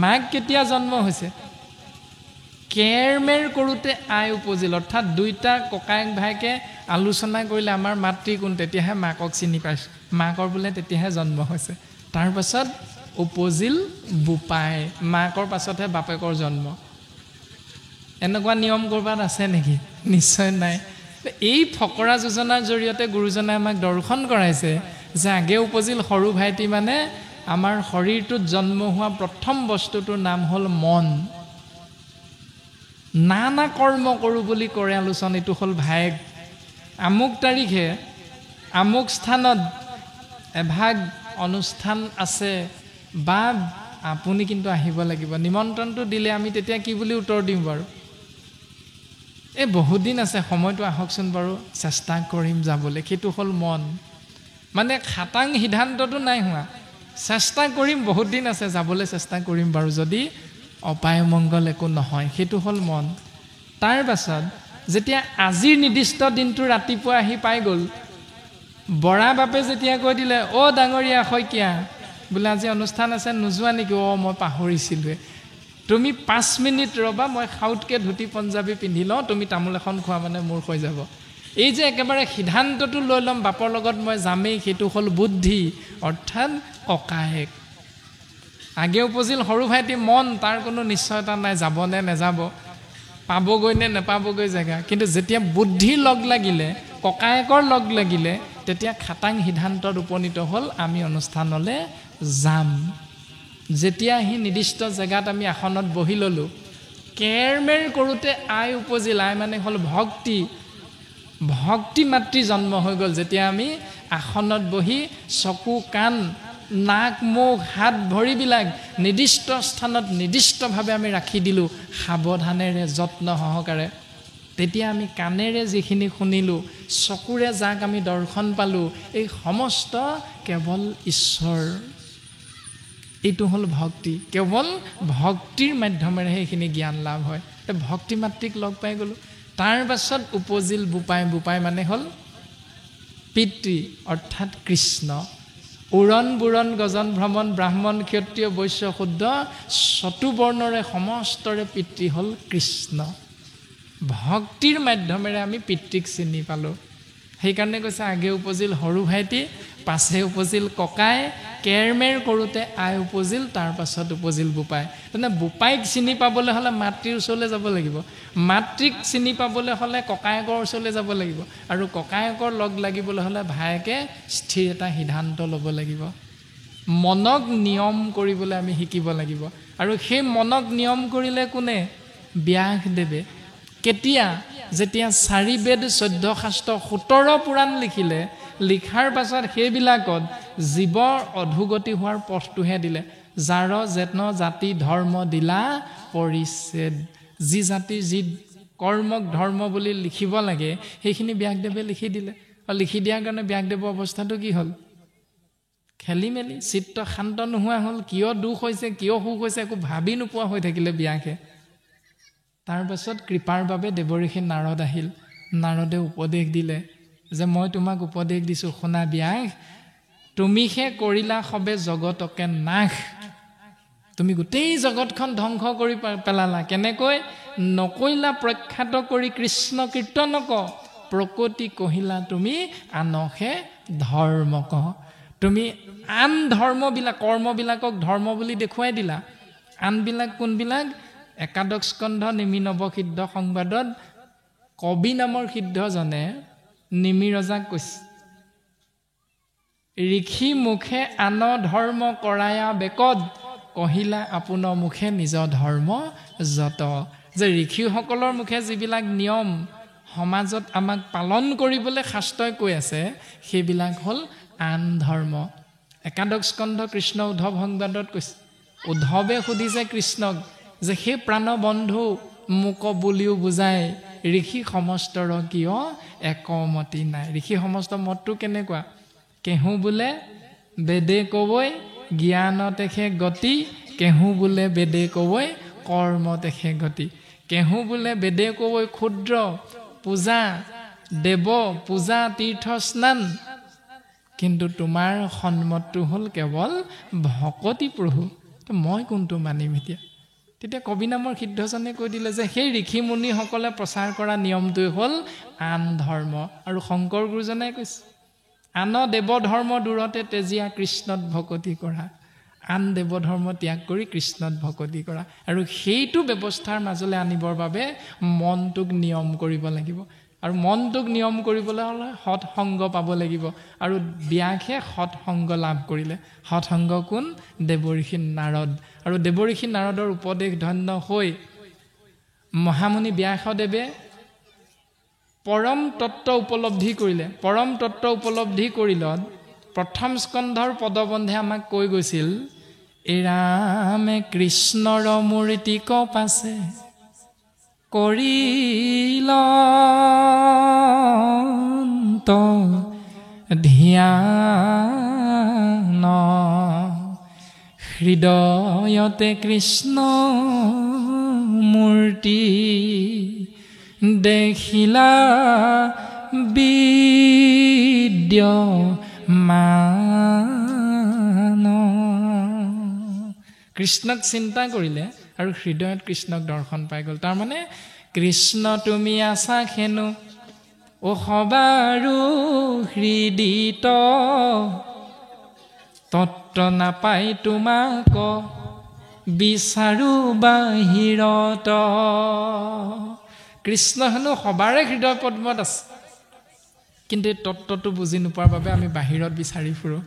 মাক কেতিয়া জন্ম হৈছে? কেৰমেৰ কৰোঁতে আই উপজিল, অৰ্থাৎ দুইটা ককায়েক ভাইকে আলোচনা কৰিলে আমাৰ মাতৃ কোন, তেতিয়াহে মাকক চিনি পাইছোঁ। মাকৰ বোলে তেতিয়াহে জন্ম হৈছে। তাৰ পাছত উপজিল বোপাই, মাকৰ পাছতহে বাপেকৰ জন্ম। এনেকুৱা নিয়ম ক'ৰবাত আছে নেকি? নিশ্চয় নাই। এই ফকৰা যোজনাৰ জৰিয়তে গুৰুজনাই আমাক দৰ্শন কৰাইছে যে আগে উপজিল সৰু ভাইটি মানে আমাৰ শৰীৰটোত জন্ম হোৱা প্ৰথম বস্তুটোৰ নাম হ'ল মন। নানা কৰ্ম কৰোঁ বুলি কৰে আলোচন। এইটো হ'ল ভায়েক, আমুক তাৰিখে আমুক স্থানত এভাগ অনুষ্ঠান আছে বা আপুনি কিন্তু আহিব লাগিব। নিমন্ত্ৰণটো দিলে আমি তেতিয়া কি বুলি উত্তৰ দিম বাৰু? এই বহুত দিন আছে, সময়টো আহকচোন বাৰু, চেষ্টা কৰিম যাবলৈ। সেইটো হ'ল মন। মানে খাটাং সিদ্ধান্তটো নাই হোৱা, চেষ্টা কৰিম, বহুত দিন আছে, যাবলৈ চেষ্টা কৰিম বাৰু, যদি অপায় মংগল একো নহয়, সেইটো হ'ল মন। তাৰ পাছত যেতিয়া আজিৰ নিৰ্দিষ্ট দিনটো ৰাতিপুৱা আহি পাই গ'ল, বৰা বাপে যেতিয়া কৈ দিলে, অ' ডাঙৰীয়া শইকীয়া, বোলে আজি অনুষ্ঠান আছে, নোযোৱা নেকি? অ' মই পাহৰিছিলোঁৱে। তুমি 5 মিনিট ৰ'বা, মই খাউতকৈ ধুতি পঞ্জাবী পিন্ধি লওঁ, তুমি তামোল এখন খোৱা মানে মোৰ হৈ যাব। এই যে একেবাৰে সিদ্ধান্তটো লৈ ল'ম বাপৰ লগত মই যামেই, সেইটো হ'ল বুদ্ধি, অৰ্থাৎ ককায়েক। আগে উপজিল সৰু ভাইটি মন, তাৰ কোনো নিশ্চয়তা নাই, যাবনে নেযাব, পাবগৈ নে নেপাবগৈ জেগা। কিন্তু যেতিয়া বুদ্ধি লগ লাগিলে, ককায়েকৰ লগ লাগিলে, তেতিয়া খাটাং সিদ্ধান্তত উপনীত হ'ল, আমি অনুষ্ঠানলৈ যাম। যেতিয়া আহি নিৰ্দিষ্ট জেগাত আমি আসনত বহি ল'লোঁ, কেৰমেৰ কৰোঁতে আই উপজিল। আই মানে হ'ল ভক্তি, ভক্তি মাতৃ জন্ম হৈ গ'ল। যেতিয়া আমি আসনত বহি চকু কাণ নাক মুখ হাত ভৰিবিলাক নিৰ্দিষ্ট স্থানত নিৰ্দিষ্টভাৱে আমি ৰাখি দিলোঁ সাৱধানেৰে যত্ন সহকাৰে, তেতিয়া আমি কাণেৰে যিখিনি শুনিলোঁ, চকুৰে যাক আমি দৰ্শন পালোঁ, এই সমস্ত কেৱল ঈশ্বৰ। এইটো হ'ল ভক্তি। কেৱল ভক্তিৰ মাধ্যমেৰে সেইখিনি জ্ঞান লাভ হয়। ভক্তি মাতৃক লগ পাই গ'লোঁ। তাৰ পাছত উপজিল বোপাই। বোপাই মানে হ'ল পিতৃ, অৰ্থাৎ কৃষ্ণ। উৰণ বুৰণ গজন ভ্ৰমণ ব্ৰাহ্মণ ক্ষত্ৰিয় বৈশ্য শুদ্ধ চতুবৰ্ণৰে সমস্তৰে পিতৃ হ'ল কৃষ্ণ। ভক্তিৰ মাধ্যমেৰে আমি পিতৃক চিনি পালোঁ। সেইকাৰণে কৈছে আগে উপজিল সৰু ভাইটি, পাছে উপজিল ককাই, কেৰমেৰ কৰোঁতে আই উপজিল, তাৰ পাছত উপজিল বোপাই। তেনে বোপাইক চিনি পাবলৈ হ'লে মাতৃৰ ওচৰলৈ যাব লাগিব, মাতৃক চিনি পাবলৈ হ'লে ককায়েকৰ ওচৰলৈ যাব লাগিব, আৰু ককায়েকৰ লগ লাগিবলৈ হ'লে ভায়েকে স্থিৰ এটা সিদ্ধান্ত ল'ব লাগিব। মনক নিয়ম কৰিবলৈ আমি শিকিব লাগিব। আৰু সেই মনক নিয়ম কৰিলে কোনে? ব্যাসদেৱে। কেতিয়া? যেতিয়া 4 বেদ 14 শাস্ত্ৰ 17 পুৰাণ লিখিলে, লিখাৰ পাছত সেইবিলাকত জীৱৰ অধোগতি হোৱাৰ পথটোহে দিলে। যাৰ যেন জাতি ধৰ্ম দিলা পৰিচ্ছেদ। যি জাতিৰ যি কৰ্মক ধৰ্ম বুলি লিখিব লাগে, সেইখিনি ব্যাসদেৱে লিখি দিলে। আৰু লিখি দিয়াৰ কাৰণে ব্যাসদেৱৰ অৱস্থাটো কি হ'ল? খেলি মেলি, চিত্ত শান্ত নোহোৱা হ'ল। কিয় দুখ হৈছে, কিয় সুখ হৈছে, একো ভাবি নোপোৱা হৈ থাকিলে ব্যাসে। তাৰ পাছত কৃপাৰ বাবে দেৱঋষি নাৰদ আহিল। নাৰদে উপদেশ দিলে যে মই তোমাক উপদেশ দিছোঁ, শুনা ব্যাস, তুমিহে কৰিলা সবে জগতকে নাশ। তুমি গোটেই জগতখন ধ্বংস কৰি পেলালা। কেনেকৈ? নকৰিলা প্ৰখ্যাত কৰি কৃষ্ণ কীৰ্তনক, প্ৰকৃতি কহিলা তুমি আনহে ধৰ্মক। তুমি আন ধৰ্মবিলাক কৰ্মবিলাকক ধৰ্ম বুলি দেখুৱাই দিলা। আনবিলাক কোনবিলাক? একাদশ স্কন্ধ নিমি নৱসিদ্ধ সংবাদত কবি নামৰ সিদ্ধজনে নিমি ৰজাক কৈছে, ঋষি মুখে আন ধৰ্ম কৰায়া বেকত, কহিলা আপোনাৰ মুখে নিজ ধৰ্ম যত। যে ঋষিসকলৰ মুখে যিবিলাক নিয়ম সমাজত আমাক পালন কৰিবলৈ শাস্ত্ৰই কৈ আছে, সেইবিলাক হ'ল আন ধৰ্ম। একাদশ স্কন্ধ কৃষ্ণ উদ্ধৱ সংবাদত কৈছে, উদ্ধৱে সুধিছে কৃষ্ণক যে সেই প্ৰাণবন্ধু মোক বুলিও বুজায়, ঋষি সমস্তৰ কিয় একমতি নাই। ঋষি সমস্ত মতটো কেনেকুৱা? কেহু বোলে বেদে কবৈ জ্ঞানতেহে গতি, কেহু বোলে বেদে কবৈ কৰ্মতেহে গতি। কেহু বোলে বেদে কবৈ ক্ষুদ্ৰ পূজা দেৱ পূজা তীৰ্থ স্নান, কিন্তু তোমাৰ সন্মতটো হ'ল কেৱল ভকতি প্ৰভু। মই কোনটো মানিম এতিয়া? তেতিয়া কবি নামৰ সিদ্ধজনে কৈ দিলে যে সেই ঋষি মুনিসকলে প্ৰচাৰ কৰা নিয়মটোৱে হ'ল আন ধৰ্ম। আৰু শংকৰ গুৰুজনাই কৈছে, আন দেৱ ধৰ্ম দূৰতে তেজীয়া কৃষ্ণত ভকতি কৰা। আন দেৱ ধৰ্ম ত্যাগ কৰি কৃষ্ণত ভকতি কৰা। আৰু সেইটো ব্যৱস্থাৰ মাজলৈ আনিবৰ বাবে মনটোক নিয়ম কৰিব লাগিব। আৰু মনটোক নিয়ম কৰিবলৈ হ'লে সৎসংগ পাব লাগিব। আৰু ব্যাসে সৎসংগ লাভ কৰিলে। সৎসংগ কোন? দেৱঋষি নাৰদ। আৰু দেৱঋষি নাৰদৰ উপদেশ ধন্য হৈ মহামুনি ব্যাসদেৱে পৰম তত্ত্ব উপলব্ধি কৰিলে। পৰম তত্ত্ব উপলব্ধি কৰিলত প্ৰথম স্কন্ধৰ পদবন্ধে আমাক কৈ গৈছিল, এৰামে কৃষ্ণৰ মূৰ্তি কপাছে কৰিল ধ্যান, হৃদয়তে কৃষ্ণ মূৰ্তি দেখিলা বিদ্যমান। কৃষ্ণক চিন্তা কৰিলে আৰু হৃদয়ত কৃষ্ণক দৰ্শন পাই গ'ল। তাৰমানে কৃষ্ণ তুমি আছা হেনো ও সবাৰো হৃদিত, তত্ত্ব নাপাই তোমাক বিচাৰো বাহিৰত। কৃষ্ণ হেনো সবাৰে হৃদয় পদ্মত আছে, কিন্তু এই তত্ত্বটো বুজি নোপোৱাৰ বাবে আমি বাহিৰত বিচাৰি ফুৰোঁ।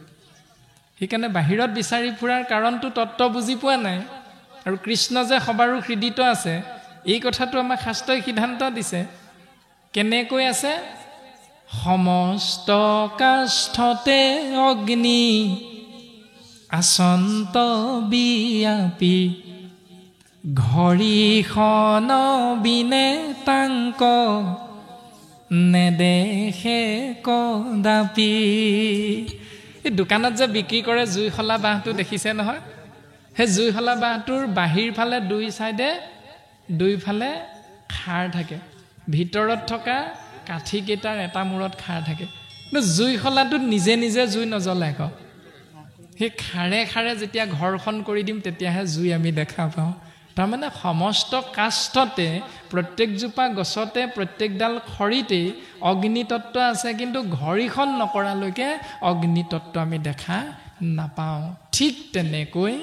সেইকাৰণে বাহিৰত বিচাৰি ফুৰাৰ কাৰণটো তত্ত্ব বুজি পোৱা নাই। আৰু কৃষ্ণ যে সবাৰো হৃদিত আছে এই কথাটো আমাক শাস্ত্ৰই সিদ্ধান্ত দিছে। কেনেকৈ আছে? সমস্ত কাষ্ঠতে অগ্নি আচন্ত বিয়াপি, ঘড়ীখন বিনে তাংক নেদেখে কদাপি। এই দোকানত যে বিক্ৰী কৰে জুইশলা বাঁহটো দেখিছে নহয়? সেই জুইশলা বাঁহটোৰ বাহিৰ ফালে দুইফালে খাৰ থাকে, ভিতৰত থকা কাঠিকেইটাৰ এটা মূৰত খাৰ থাকে। কিন্তু জুইশলাটোত নিজে নিজে জুই নজ্বলে আকৌ। সেই খাৰে খাৰে যেতিয়া ঘৰখন কৰি দিম তেতিয়াহে জুই আমি দেখা পাওঁ। তাৰমানে সমস্ত কাষ্ঠতে, প্ৰত্যেকজোপা গছতে, প্ৰত্যেকডাল খৰিতেই অগ্নিতত্ত্ব আছে, কিন্তু ঘড়ীখন নকৰালৈকে অগ্নিতত্ত্ব আমি দেখা নাপাওঁ। ঠিক তেনেকৈ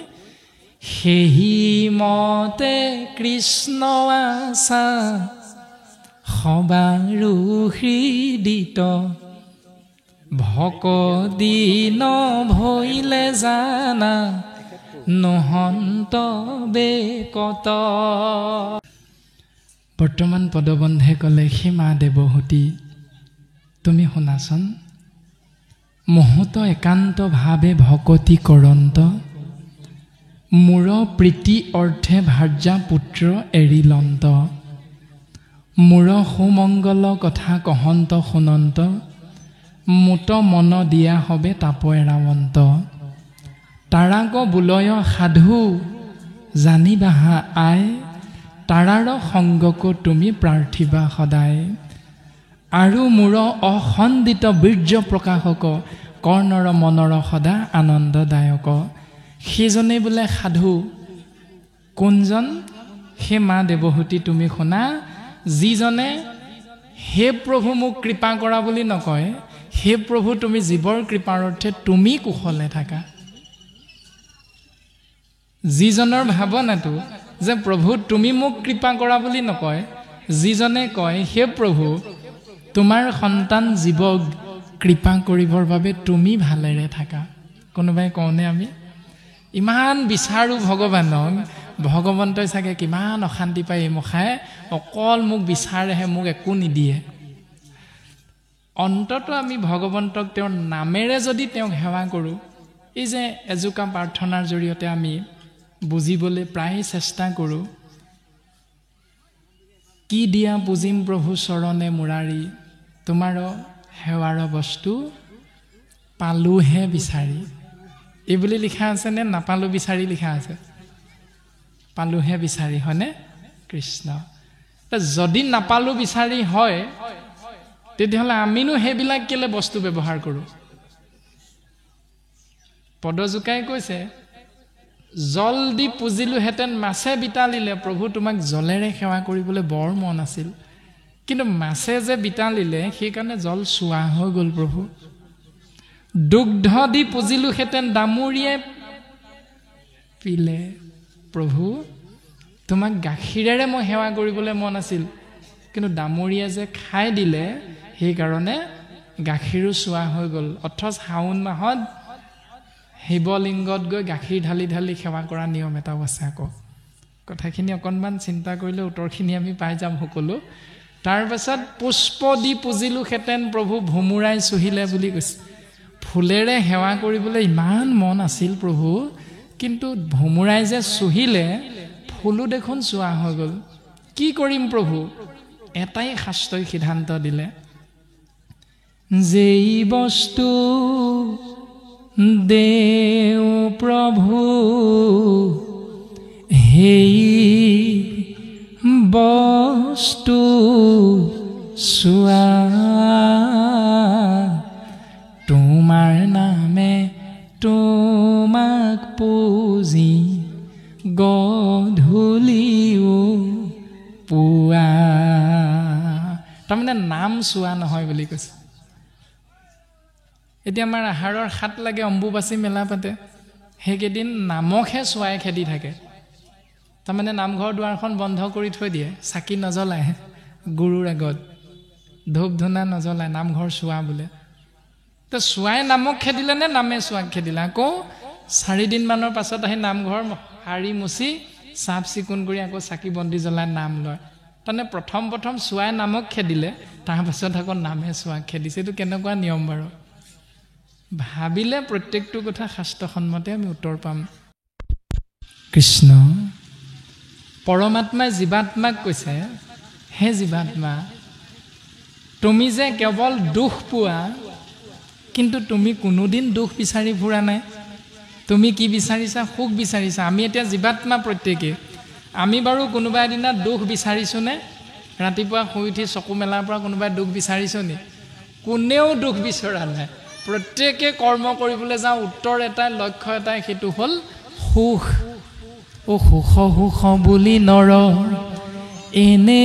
সেহি মতে কৃষ্ণ আছা সবাৰো হৃদিত, ভকদিন ভৈলে জানা নহন্ত বেকত। বৰ্তমান পদবন্ধে ক'লে, সেই মা দেৱহূতি তুমি শুনাচোন, মুহূৰ্ত একান্ত ভাৱে ভকতি কৰন্ত, মূৰ প্ৰীতি অৰ্থে ভাৰ্যা পুত্ৰ এৰিলন্ত, মূৰ সুমংগল কথা কহন্ত শুনন্ত, মোত মন দিয়া হবে তাপ এৰাৱন্ত, তাৰাক বুলয় সাধু জানিবাহা আই, তাৰাৰ সংগক তুমি প্ৰাৰ্থিবা সদায়, আৰু মূৰ অখণ্ডিত বীৰ্য প্ৰকাশক, কৰ্ণৰ মনৰ সদা আনন্দদায়ক। সেইজনেই বোলে সাধু। কোনজন? সেই মা দেৱহূতি তুমি শুনা, যিজনে হে প্ৰভু মোক কৃপা কৰা বুলি নকয়, হে প্ৰভু তুমি জীৱৰ কৃপাৰ অৰ্থে তুমি কুশলে থাকা। যিজনৰ ভাৱনাটো যে প্ৰভু তুমি মোক কৃপা কৰা বুলি নকয়, যিজনে কয় হে প্ৰভু তোমাৰ সন্তান জীৱক কৃপা কৰিবৰ বাবে তুমি ভালেৰে থাকা। কোনোবাই কওঁনে আমি ইমান বিচাৰোঁ ভগৱানক, ভগৱন্তই চাগে কিমান অশান্তি পায় এই মুখাই, অকল মোক বিচাৰেহে, মোক একো নিদিয়ে। অন্তত আমি ভগৱন্তক তেওঁৰ নামেৰে যদি তেওঁক সেৱা কৰোঁ, এই যে এজোকা প্ৰাৰ্থনাৰ জৰিয়তে আমি বুজিবলৈ প্ৰায় চেষ্টা কৰোঁ, কি দিয়া পুজিম প্ৰভু চৰণে মুৰাৰী, তোমাৰ সেৱাৰ বস্তু পালোহে বিচাৰি। এই বুলি লিখা আছে নে নাপালো বিচাৰি লিখা আছে? পালোহে বিচাৰি, হয়নে? কৃষ্ণ যদি নাপালো বিচাৰি হয়, তেতিয়াহ'লে আমিনো সেইবিলাক কেলে বস্তু ব্যৱহাৰ কৰোঁ? পদজোকাই কৈছে, জল দি পুজিলোহেঁতেন মাছে বিতালিলে, প্ৰভু তোমাক জলেৰে সেৱা কৰিবলৈ বৰ মন আছিল, কিন্তু মাছে যে বিতালিলে সেইকাৰণে জল চোৱা হৈ গ'ল প্ৰভু। দুগ্ধ দি পুজিলোহেঁতেন দামুৰিয়ে পিলে, প্ৰভু তোমাক গাখীৰেৰে মই সেৱা কৰিবলৈ মন আছিল, কিন্তু দামুৰিয়ে যে খাই দিলে সেইকাৰণে গাখীৰো চোৱা হৈ গ'ল। অথচ শাওণ মাহত শিৱলিংগত গৈ গাখীৰ ঢালি ঢালি সেৱা কৰা নিয়ম এটাও আছে আকৌ। কথাখিনি অকণমান চিন্তা কৰিলে উত্তৰখিনি আমি পাই যাম সকলো তাৰ পাছত পুষ্প দি পুজিলো হেতেন প্ৰভু ভুমুৰাই চুহিলে বুলি কৈছে ফুলেৰে সেৱা কৰিবলৈ ইমান মন আছিল প্ৰভু কিন্তু ভুমুৰাই যে চুহিলে ফুলো দেখোন চোৱা হৈ গ'ল কি কৰিম প্ৰভু এটাই শাস্ত্ৰই সিদ্ধান্ত দিলে যেই বস্তু দেও প্ৰভু হেই বস্তু চোৱা তোমাৰ নামে তোমাক পুজি গধূলিও পুৱা তাৰমানে নাম চোৱা নহয় বুলি কৈছে এতিয়া আমাৰ আহাৰৰ হাত লাগে অম্বুবাচী মেলা পাতে সেইকেইদিন নামকহে চোৱাই খেদি থাকে তাৰমানে নামঘৰ দুৱাৰখন বন্ধ কৰি থৈ দিয়ে চাকি নজ্বলায় গুৰুৰ আগত ধূপ ধূনা নজ্বলায় নামঘৰ চোৱা বোলে তো চোৱাই নামক খেদিলে নে নামে চোৱাক খেদিলে আকৌ 4 দিনমানৰ পাছত আহি নামঘৰ সাৰি মুচি চাফ চিকুণ কৰি আকৌ চাকি বন্তি জ্বলাই নাম লয় তাৰমানে প্ৰথম চোৱাই নামক খেদিলে তাৰপাছত আকৌ নামে চোৱাক খেদিছে এইটো কেনেকুৱা নিয়ম বাৰু ভাবিলে প্ৰত্যেকটো কথা শাস্ত্ৰসন্মতে আমি উত্তৰ পাম কৃষ্ণ পৰমাত্মাই জীৱাত্মাক কৈছে হে জীৱাত্মা তুমি যে কেৱল দুখ পোৱা কিন্তু তুমি কোনোদিন দুখ বিচাৰি ফুৰা নাই তুমি কি বিচাৰিছা সুখ বিচাৰিছা আমি এতিয়া জীৱাত্মা প্ৰত্যেকে আমি বাৰু কোনোবা এদিনা দুখ বিচাৰিছোনে ৰাতিপুৱা শুই উঠি চকু মেলাৰ পৰা কোনোবাই দুখ বিচাৰিছো নি কোনেও দুখ বিচৰা নাই প্ৰত্যেকে কৰ্ম কৰিবলৈ যাওঁ উত্তৰ এটাই লক্ষ্য এটাই সেইটো হ'ল সুখ ও সুখ সুখ বুলি নৰ এনে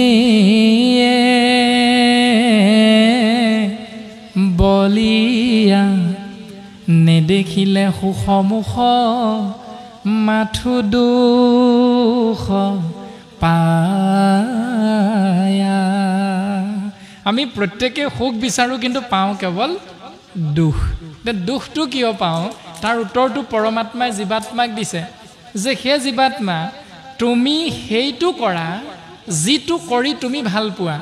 বলিয়া নেদেখিলে সুখমুখ মাথো দুখ পায়া আমি প্ৰত্যেকে সুখ বিচাৰোঁ কিন্তু পাওঁ কেৱল দুখ দুখটো কিয় পাওঁ তাৰ উত্তৰটো পৰমাত্মাই জীৱাত্মাক দিছে যে হে জীৱাত্মা তুমি সেইটো কৰা যিটো কৰি তুমি ভাল পোৱা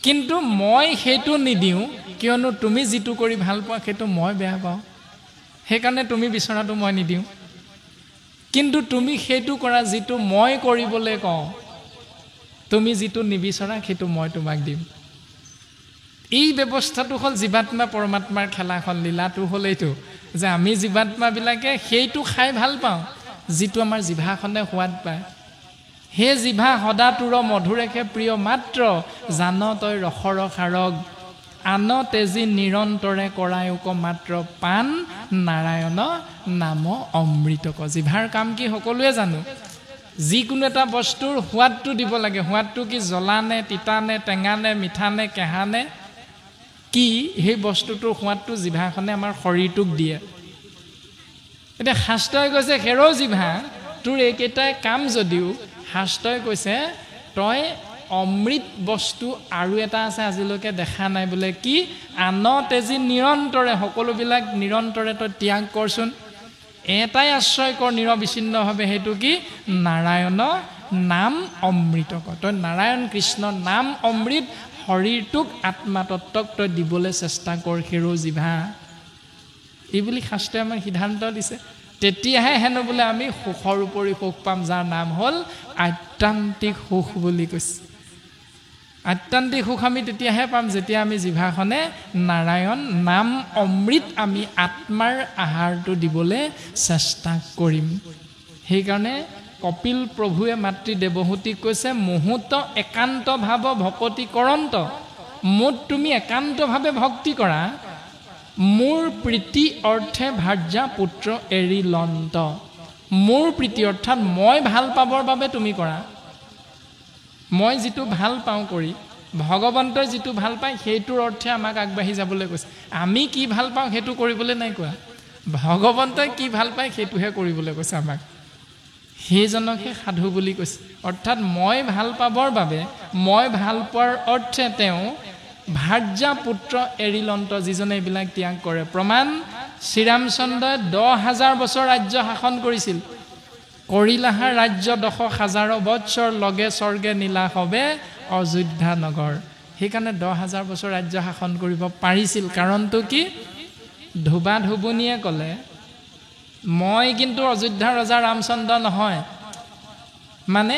কিন্তু মই সেইটো নিদিওঁ কিয়নো তুমি যিটো কৰি ভাল পোৱা সেইটো মই বেয়া পাওঁ সেইকাৰণে তুমি বিচৰাটো মই নিদিওঁ কিন্তু তুমি সেইটো কৰা যিটো মই কৰিবলৈ কওঁ তুমি যিটো নিবিচৰা সেইটো মই তোমাক দিম এই ব্যৱস্থাটো হ'ল জীৱাত্মা পৰমাত্মাৰ খেলাখন লীলাটো হ'ল এইটো যে আমি জীৱাত্মাবিলাকে সেইটো খাই ভাল পাওঁ যিটো আমাৰ জিভাখনে সোৱাদ পায় হে জিভা সদা তোৰ মধুৰেখে প্ৰিয় মাত্ৰ জান তই ৰসৰ খাৰগ আন তেজি নিৰন্তৰে কৰায়ক মাত্ৰ পাণ নাৰায়ণ নাম অমৃতক জিভাৰ কাম কি সকলোৱে জানো যিকোনো এটা বস্তুৰ সোৱাদটো দিব লাগে সোৱাদটো কি জ্বলা নে তিতা নে টেঙা নে মিঠা নে কেঁহা নে কি সেই বস্তুটোৰ সোৱাদটো জিভাখনে আমাৰ শৰীৰটোক দিয়ে এতিয়া শাস্ত্ৰই কৈছে হেৰ জিভা তোৰ এইকেইটাই কাম যদিও শাস্ত্ৰই কৈছে তই অমৃত বস্তু আৰু এটা আছে আজিলৈকে দেখা নাই বোলে কি আন তেজি নিৰন্তৰে সকলোবিলাক নিৰন্তৰে তই ত্যাগ কৰচোন এটাই আশ্ৰয় কৰ নিৰবিচ্ছিন্নভাৱে সেইটো কি নাৰায়ণ নাম অমৃতক তই নাৰায়ণ কৃষ্ণ নাম অমৃত শৰীৰটোক আত্মাতত্বক তই দিবলৈ চেষ্টা কৰ হেৰ জিভা এই বুলি শাস্ত্ৰই আমাক সিদ্ধান্ত দিছে তেতিয়াহে হেনো বোলে আমি সুখৰ উপৰি সুখ পাম যাৰ নাম হ'ল আত্যান্তিক সুখ বুলি কৈছে আত্যান্তিক সুখ আমি তেতিয়াহে পাম যেতিয়া আমি জিভাখনে নাৰায়ণ নাম অমৃত আমি আত্মাৰ আহাৰটো দিবলৈ চেষ্টা কৰিম সেইকাৰণে কপিল প্ৰভুৱে মাতৃ দেৱহূতিক কৈছে মুহূৰ্ত একান্ত ভাৱ ভকতি কৰন্ত মোত তুমি একান্তভাৱে ভক্তি কৰা মোৰ প্ৰীতি অৰ্থে ভাৰ্যা পুত্ৰ এৰি লন্ত মোৰ প্ৰীতি অৰ্থাৎ মই ভাল পাবৰ বাবে তুমি কৰা মই যিটো ভাল পাওঁ কৰি ভগৱন্তই যিটো ভাল পায় সেইটোৰ অৰ্থে আমাক আগবাঢ়ি যাবলৈ কৈছে আমি কি ভাল পাওঁ সেইটো কৰিবলৈ নাই কোৱা ভগৱন্তই কি ভাল পায় সেইটোহে কৰিবলৈ কৈছে আমাক সেইজনকহে সাধু বুলি কৈছে অৰ্থাৎ মই ভাল পাবৰ বাবে মই ভাল পোৱাৰ অৰ্থে তেওঁ ভাৰ্যা পুত্ৰ এৰিলন্ত যিজনে এইবিলাক ত্যাগ কৰে প্ৰমাণ শ্ৰীৰামচন্দ্ৰই 10,000 বছৰ ৰাজ্য শাসন কৰিছিল কৰিলাহা ৰাজ্য 10,000 বৎসৰ লগে স্বৰ্গে নীলা হবে অযোধ্যা নগৰ। সেইকাৰণে 10,000 বছৰ ৰাজ্য শাসন কৰিব পাৰিছিল। কাৰণটো কি? ধুবা ধুবুনীয়ে ক'লে মই কিন্তু অযোধ্যাৰ ৰজা ৰামচন্দ্ৰ নহয়। মানে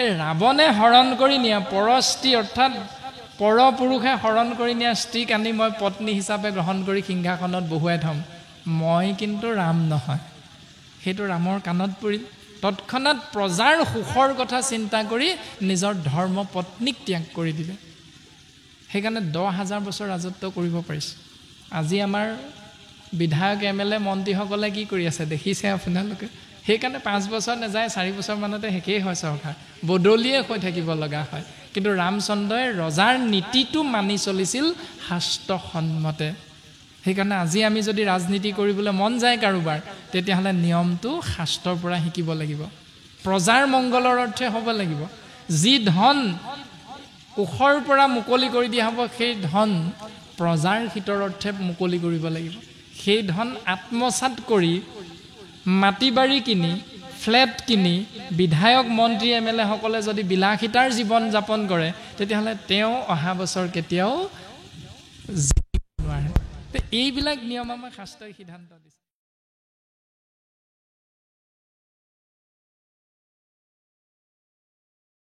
এই ৰাৱণে হৰণ কৰি নিয়া পৰস্ত্ৰী অৰ্থাৎ পৰপুৰুষে হৰণ কৰি নিয়া স্ত্ৰীক আনি মই পত্নী হিচাপে গ্ৰহণ কৰি সিংহাসনত বহুৱাই থ'ম, মই কিন্তু ৰাম নহয়। সেইটো ৰামৰ কাণত পৰিল। তৎক্ষণাৎ প্ৰজাৰ সুখৰ কথা চিন্তা কৰি নিজৰ ধৰ্ম পত্নীক ত্যাগ কৰি দিলে। সেইকাৰণে 10,000 বছৰ ৰাজত্ব কৰিব পাৰিছে। আজি আমাৰ বিধায়ক MLA মন্ত্ৰীসকলে কি কৰি আছে দেখিছে আপোনালোকে। সেইকাৰণে 5 বছৰ নাযায়, 4 বছৰ মানতে শেষেই হয় চৰকাৰ, বদলিয়ে হৈ থাকিব লগা হয়। কিন্তু ৰামচন্দ্ৰই ৰজাৰ নীতিটো মানি চলিছিল শাস্ত্ৰসন্মতে। সেইকাৰণে আজি আমি যদি ৰাজনীতি কৰিবলৈ মন যায় কাৰোবাৰ, তেতিয়াহ'লে নিয়মটো শাস্ত্ৰৰ পৰা শিকিব লাগিব, প্ৰজাৰ মংগলৰ অৰ্থে হ'ব লাগিব। যি ধন কোষৰ পৰা মুকলি কৰি দিয়া হ'ব, সেই ধন প্ৰজাৰ হিতৰ অৰ্থে মুকলি কৰিব লাগিব। সেই ধন আত্মসাৎ কৰি মাটি বাৰী কিনি ফ্লেট কিনি বিধায়ক মন্ত্ৰী MLA সকলে যদি বিলাসিতাৰ জীৱন যাপন কৰে, তেতিয়াহ'লে তেওঁ অহা বছৰ কেতিয়াও জিকিব নোৱাৰে। এইবিলাক নিয়ম আমাক শাস্ত্ৰই সিদ্ধান্ত দিছে।